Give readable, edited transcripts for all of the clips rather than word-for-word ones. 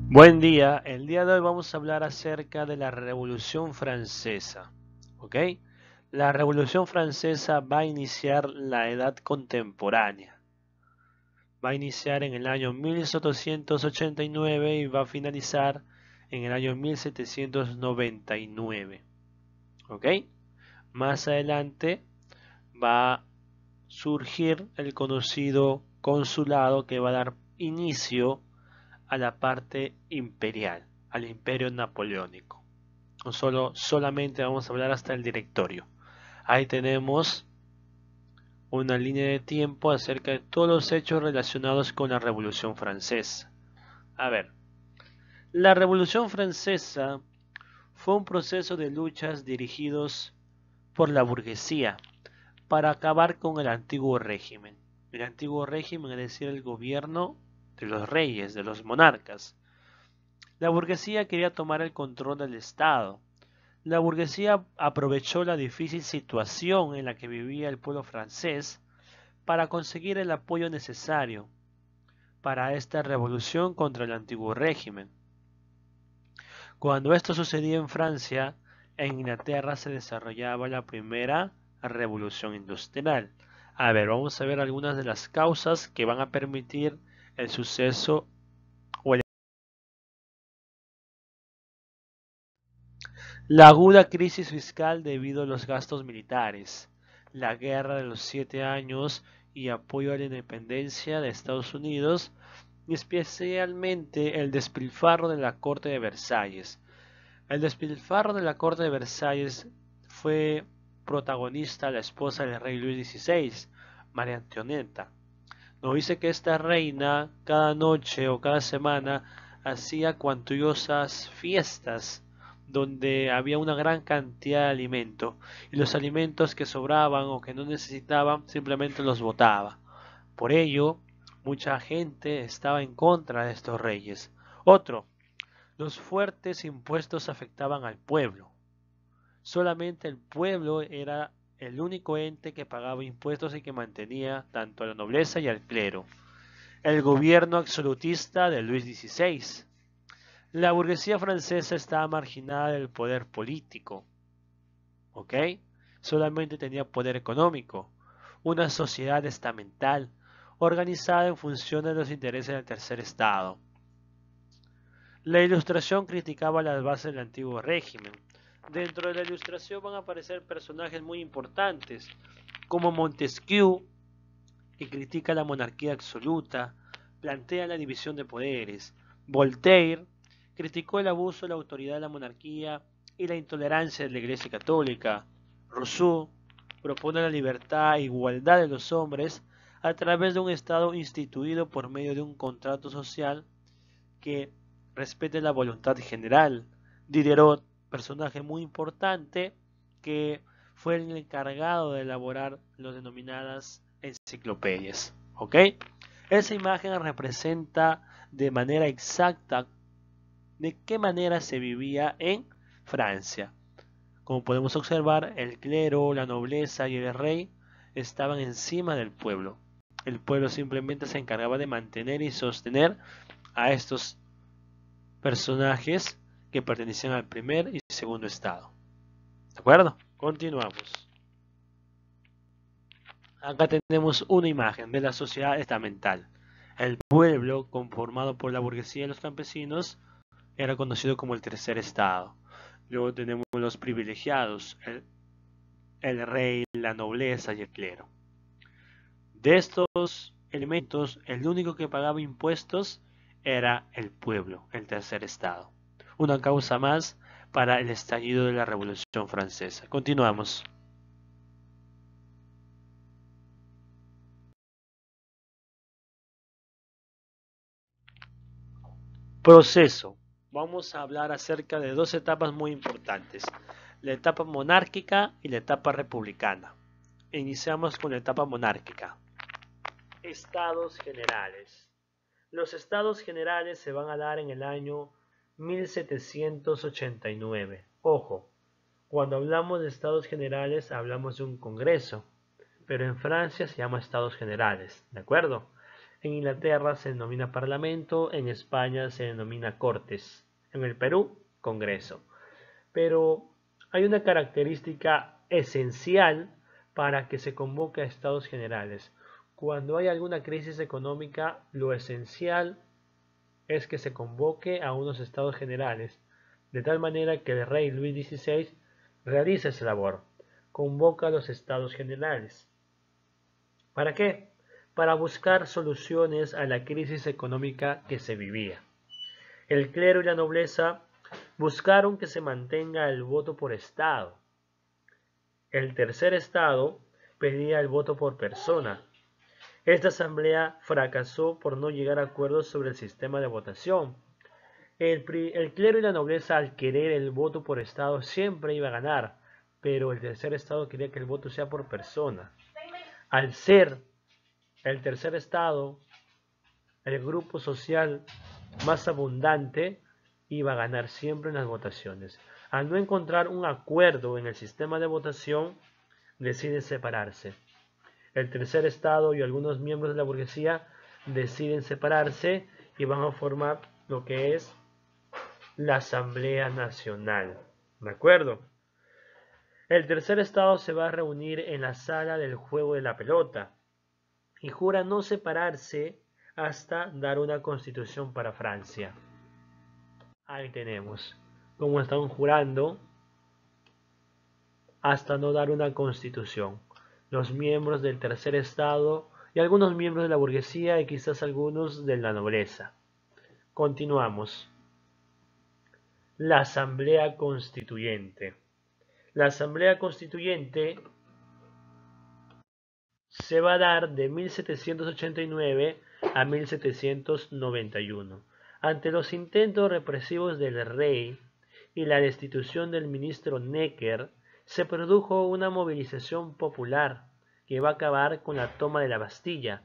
Buen día, el día de hoy vamos a hablar acerca de la Revolución Francesa, ¿ok? La Revolución Francesa va a iniciar la Edad Contemporánea, va a iniciar en el año 1789 y va a finalizar en el año 1799, ¿ok? Más adelante va a surgir el conocido consulado que va a dar inicio a la parte imperial, al imperio napoleónico. No solamente vamos a hablar hasta el directorio. Ahí tenemos una línea de tiempo acerca de todos los hechos relacionados con la Revolución Francesa. A ver, la Revolución Francesa fue un proceso de luchas dirigidos por la burguesía para acabar con el antiguo régimen. El antiguo régimen, es decir, el gobierno de los reyes, de los monarcas. La burguesía quería tomar el control del Estado. La burguesía aprovechó la difícil situación en la que vivía el pueblo francés para conseguir el apoyo necesario para esta revolución contra el antiguo régimen. Cuando esto sucedía en Francia, en Inglaterra se desarrollaba la primera revolución industrial. A ver, vamos a ver algunas de las causas que van a permitir el suceso o el... La aguda crisis fiscal debido a los gastos militares, la guerra de los 7 años y apoyo a la independencia de Estados Unidos, y especialmente el despilfarro de la corte de Versalles. El despilfarro de la corte de Versalles fue protagonista la esposa del rey Luis XVI, María Antonieta. Nos dice que esta reina cada noche o cada semana hacía cuantiosas fiestas donde había una gran cantidad de alimento y los alimentos que sobraban o que no necesitaban simplemente los botaba. Por ello, mucha gente estaba en contra de estos reyes. Otro, los fuertes impuestos afectaban al pueblo. Solamente el pueblo era el único ente que pagaba impuestos y que mantenía tanto a la nobleza y al clero. El gobierno absolutista de Luis XVI. La burguesía francesa estaba marginada del poder político, ¿ok? Solamente tenía poder económico, una sociedad estamental, organizada en función de los intereses del tercer estado. La Ilustración criticaba las bases del antiguo régimen. Dentro de la Ilustración van a aparecer personajes muy importantes, como Montesquieu, que critica la monarquía absoluta, plantea la división de poderes. Voltaire criticó el abuso de la autoridad de la monarquía y la intolerancia de la Iglesia Católica. Rousseau propone la libertad e igualdad de los hombres a través de un Estado instituido por medio de un contrato social que respete la voluntad general. Diderot, personaje muy importante, que fue el encargado de elaborar las denominadas enciclopedias. ¿Ok? Esa imagen representa de manera exacta de qué manera se vivía en Francia. Como podemos observar, el clero, la nobleza y el rey estaban encima del pueblo. El pueblo simplemente se encargaba de mantener y sostener a estos personajes que pertenecían al primer y segundo estado. ¿De acuerdo? Continuamos. Acá tenemos una imagen de la sociedad estamental. El pueblo, conformado por la burguesía y los campesinos, era conocido como el tercer estado. Luego tenemos los privilegiados, el rey, la nobleza y el clero. De estos elementos, el único que pagaba impuestos era el pueblo, el tercer estado. Una causa más para el estallido de la Revolución Francesa. Continuamos. Proceso. Vamos a hablar acerca de dos etapas muy importantes, la etapa monárquica y la etapa republicana. Iniciamos con la etapa monárquica. Estados generales. Los estados generales se van a dar en el año 1789. Ojo, cuando hablamos de estados generales hablamos de un congreso, pero en Francia se llama estados generales, ¿de acuerdo? En Inglaterra se denomina Parlamento, en España se denomina Cortes, en el Perú, Congreso. Pero hay una característica esencial para que se convoque a Estados Generales. Cuando hay alguna crisis económica, lo esencial es que se convoque a unos Estados Generales, de tal manera que el rey Luis XVI realice esa labor, convoca a los Estados Generales. ¿Para qué? Para buscar soluciones a la crisis económica que se vivía. El clero y la nobleza buscaron que se mantenga el voto por estado. El tercer estado pedía el voto por persona. Esta asamblea fracasó por no llegar a acuerdos sobre el sistema de votación. El clero y la nobleza, al querer el voto por estado, siempre iba a ganar, pero el tercer estado quería que el voto sea por persona. Al ser el tercer estado el grupo social más abundante, iba a ganar siempre en las votaciones. Al no encontrar un acuerdo en el sistema de votación, deciden separarse. El tercer estado y algunos miembros de la burguesía deciden separarse y van a formar lo que es la Asamblea Nacional. ¿De acuerdo? El tercer estado se va a reunir en la sala del juego de la pelota y jura no separarse hasta dar una constitución para Francia. Ahí tenemos cómo están jurando hasta no dar una constitución. Los miembros del tercer estado y algunos miembros de la burguesía y quizás algunos de la nobleza. Continuamos. La Asamblea Constituyente. La Asamblea Constituyente se va a dar de 1789 a 1791. Ante los intentos represivos del rey y la destitución del ministro Necker, se produjo una movilización popular que va a acabar con la toma de la Bastilla,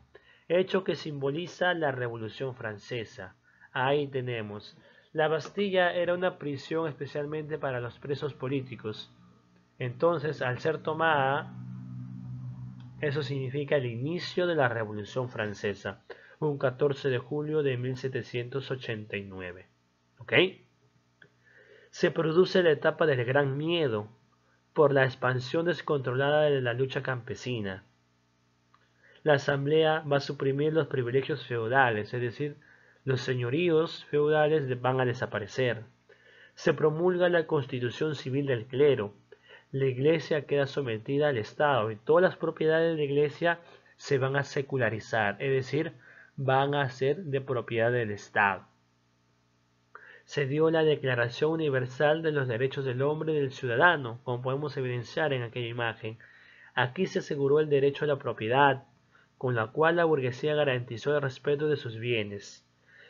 hecho que simboliza la Revolución Francesa. Ahí tenemos. La Bastilla era una prisión especialmente para los presos políticos. Entonces, al ser tomada, eso significa el inicio de la Revolución Francesa, un 14 de julio de 1789. ¿Ok? Se produce la etapa del Gran Miedo por la expansión descontrolada de la lucha campesina. La Asamblea va a suprimir los privilegios feudales, es decir, los señoríos feudales van a desaparecer. Se promulga la Constitución Civil del Clero. La Iglesia queda sometida al Estado y todas las propiedades de la Iglesia se van a secularizar, es decir, van a ser de propiedad del Estado. Se dio la Declaración Universal de los Derechos del Hombre y del Ciudadano, como podemos evidenciar en aquella imagen. Aquí se aseguró el derecho a la propiedad, con la cual la burguesía garantizó el respeto de sus bienes.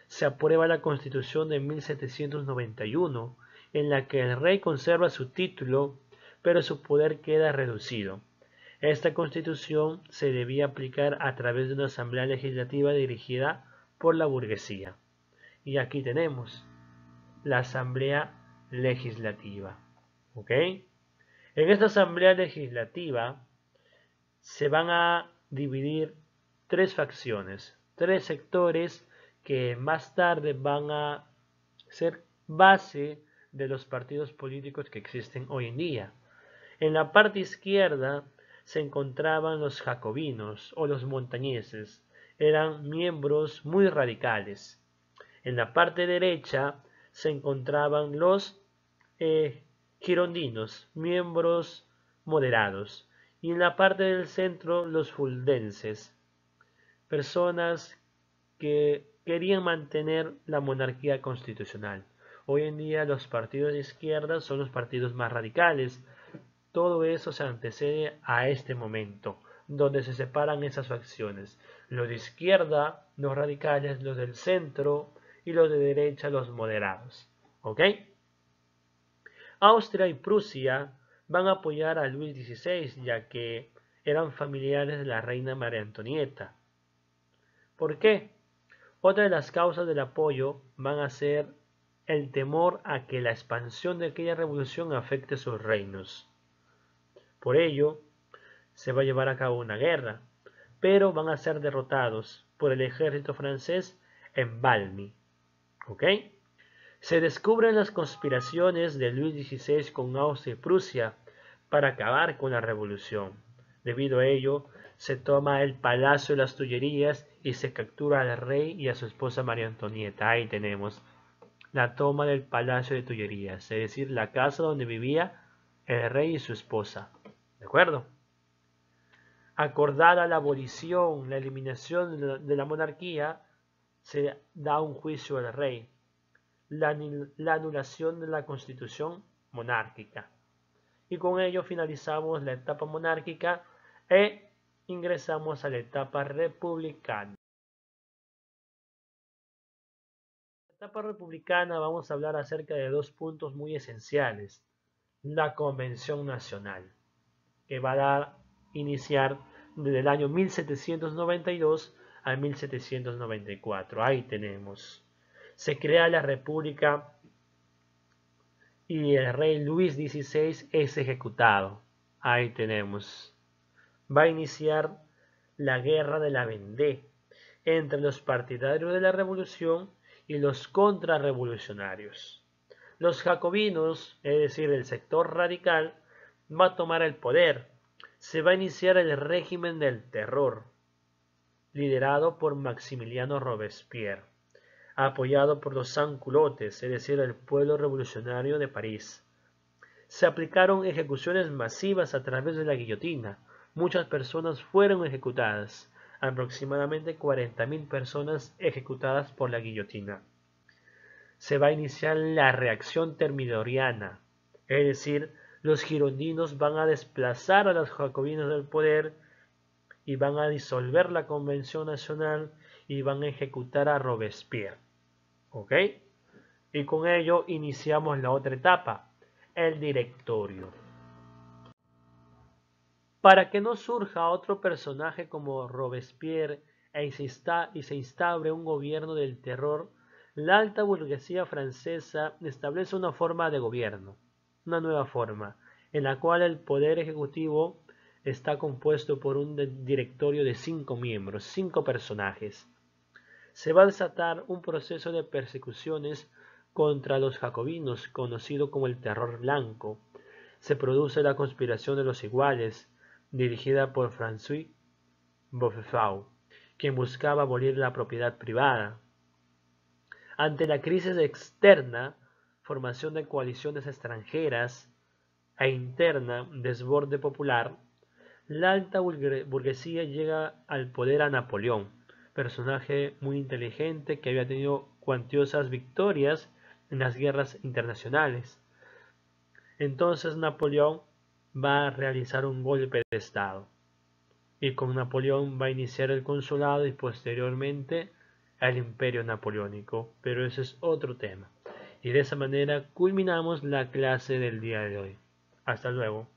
Se aprueba la Constitución de 1791, en la que el rey conserva su título, pero su poder queda reducido. Esta Constitución se debía aplicar a través de una asamblea legislativa dirigida por la burguesía. Y aquí tenemos la asamblea legislativa. ¿Ok? En esta asamblea legislativa se van a dividir tres facciones, tres sectores que más tarde van a ser base de los partidos políticos que existen hoy en día. En la parte izquierda se encontraban los jacobinos o los montañeses, eran miembros muy radicales. En la parte derecha se encontraban los girondinos, miembros moderados, y en la parte del centro los fuldenses, personas que querían mantener la monarquía constitucional. Hoy en día los partidos de izquierda son los partidos más radicales. Todo eso se antecede a este momento, donde se separan esas facciones. Los de izquierda, los radicales, los del centro, y los de derecha, los moderados. ¿Ok? Austria y Prusia van a apoyar a Luis XVI, ya que eran familiares de la reina María Antonieta. ¿Por qué? Otra de las causas del apoyo van a ser el temor a que la expansión de aquella revolución afecte sus reinos. Por ello, se va a llevar a cabo una guerra. pero van a ser derrotados por el ejército francés en Valmy. ¿Ok? Se descubren las conspiraciones de Luis XVI con Austria y Prusia para acabar con la revolución. Debido a ello, se toma el Palacio de las Tullerías y se captura al rey y a su esposa María Antonieta. Ahí tenemos la toma del Palacio de Tullerías, es decir, la casa donde vivía el rey y su esposa. ¿De acuerdo? Acordada la abolición, la eliminación de la monarquía, se da un juicio al rey. La anulación de la constitución monárquica. Y con ello finalizamos la etapa monárquica e ingresamos a la etapa republicana. En la etapa republicana vamos a hablar acerca de dos puntos muy esenciales. La Convención Nacional, que va a iniciar desde el año 1792 a 1794. Ahí tenemos. Se crea la República y el rey Luis XVI es ejecutado. Ahí tenemos. Va a iniciar la Guerra de la Vendée entre los partidarios de la revolución y los contrarrevolucionarios. Los jacobinos, es decir, el sector radical, va a tomar el poder. Se va a iniciar el régimen del terror, liderado por Maximiliano Robespierre, apoyado por los sans-culottes, es decir, el pueblo revolucionario de París. Se aplicaron ejecuciones masivas a través de la guillotina. Muchas personas fueron ejecutadas, aproximadamente 40.000 personas ejecutadas por la guillotina. Se va a iniciar la reacción termidoriana, es decir, los girondinos van a desplazar a los jacobinos del poder y van a disolver la Convención Nacional y van a ejecutar a Robespierre. ¿Ok? Y con ello iniciamos la otra etapa, el directorio. Para que no surja otro personaje como Robespierre y se instaure un gobierno del terror, la alta burguesía francesa establece una forma de gobierno, una nueva forma, en la cual el poder ejecutivo está compuesto por un directorio de 5 miembros, 5 personajes. Se va a desatar un proceso de persecuciones contra los jacobinos, conocido como el Terror Blanco. Se produce la conspiración de los iguales, dirigida por François Beaufort, quien buscaba abolir la propiedad privada. Ante la crisis externa, formación de coaliciones extranjeras e interna, desborde popular, la alta burguesía llega al poder a Napoleón, personaje muy inteligente que había tenido cuantiosas victorias en las guerras internacionales. Entonces Napoleón va a realizar un golpe de estado y con Napoleón va a iniciar el consulado y posteriormente el imperio napoleónico, pero ese es otro tema. Y de esa manera culminamos la clase del día de hoy. Hasta luego.